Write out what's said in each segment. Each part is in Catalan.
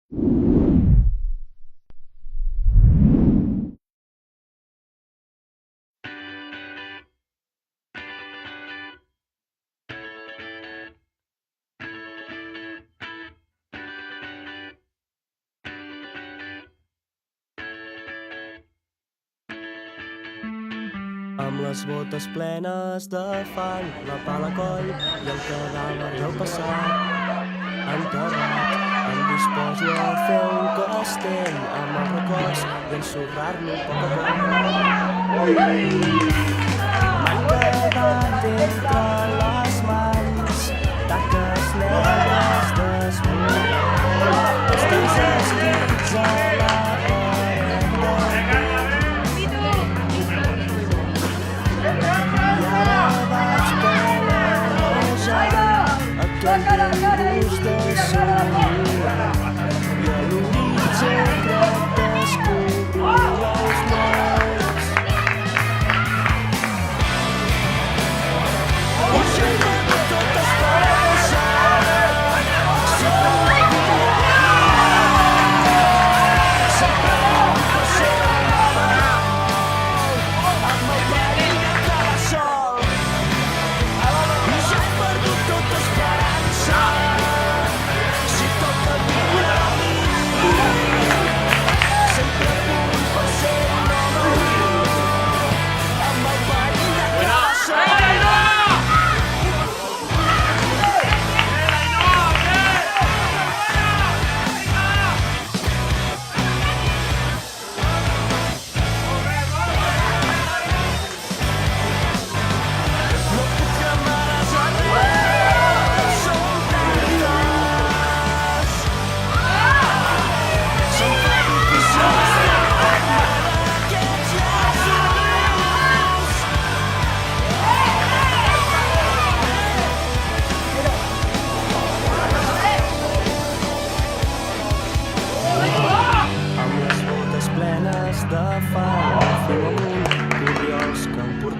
Amb les botes plenes de fang, la pala a coll i el cadàver del passat enterrat. Em disposo a fer un castell amb els records i ensorrar-lo a poc a poc. M'han quedat entre les mans taques negres desmullades, els teus escrits a la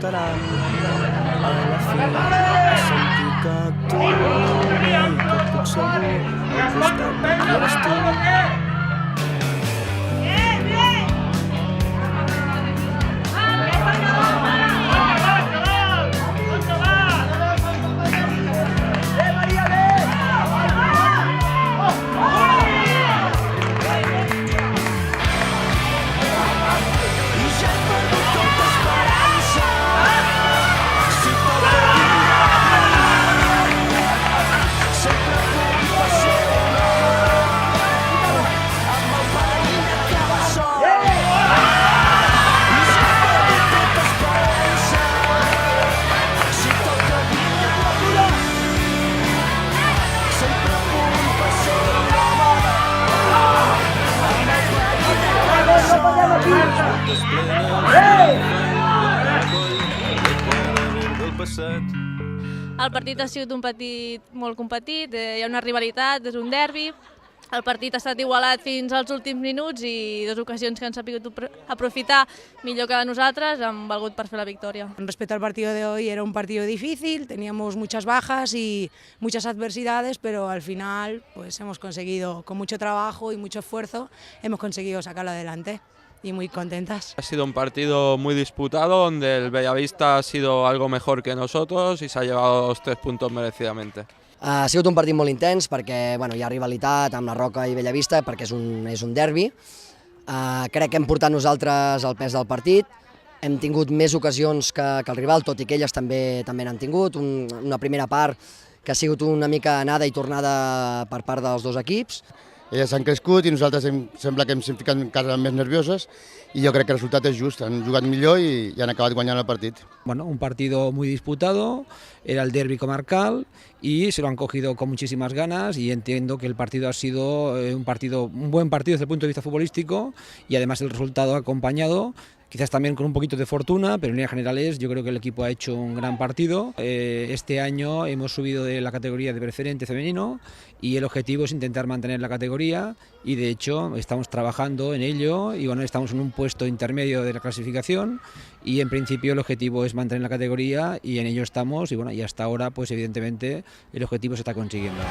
a la fi a sentir que actuo i que puc seguir al costat de qui eres tu. El partit ha sigut un partit molt competit, hi ha una rivalitat, és un derbi. El partit ha estat igualat fins als últims minuts i dues ocasions que han sabut aprofitar millor que nosaltres han valgut per fer la victòria. Respecto al partido de hoy, era un partido difícil, teníamos muchas bajas y muchas adversidades, pero al final pues hemos conseguido, con mucho trabajo y mucho esfuerzo, hemos conseguido sacarlo adelante. Y muy contentas. Ha sido un partido muy disputado donde el Bellavista ha sido algo mejor que nosotros y se ha llevado los 3 puntos merecidamente. Ha sigut un partit molt intens perquè hi ha rivalitat amb la Roca i Bellavista perquè és un derbi. Crec que hem portat nosaltres el pes del partit, hem tingut més ocasions que el rival, tot i que elles també n'han tingut. Una primera part que ha sigut una mica anada i tornada per part dels dos equips. Elles han crescut i nosaltres sembla que hem ficat encara més nervioses y yo creo que el resultado es justo, han jugado millor y han acabado ganando el partido. Bueno, un partido muy disputado, era el derbi comarcal y se lo han cogido con muchísimas ganas y entiendo que el partido ha sido un buen partido desde el punto de vista futbolístico y además el resultado ha acompañado. Quizás también con un poquito de fortuna, pero en líneas generales yo creo que el equipo ha hecho un gran partido. Este año hemos subido de la categoría de preferente femenino y el objetivo es intentar mantener la categoría y de hecho estamos trabajando en ello y bueno, estamos en un puesto intermedio de la clasificación y en principio el objetivo es mantener la categoría y en ello estamos y bueno, y hasta ahora pues evidentemente el objetivo se está consiguiendo.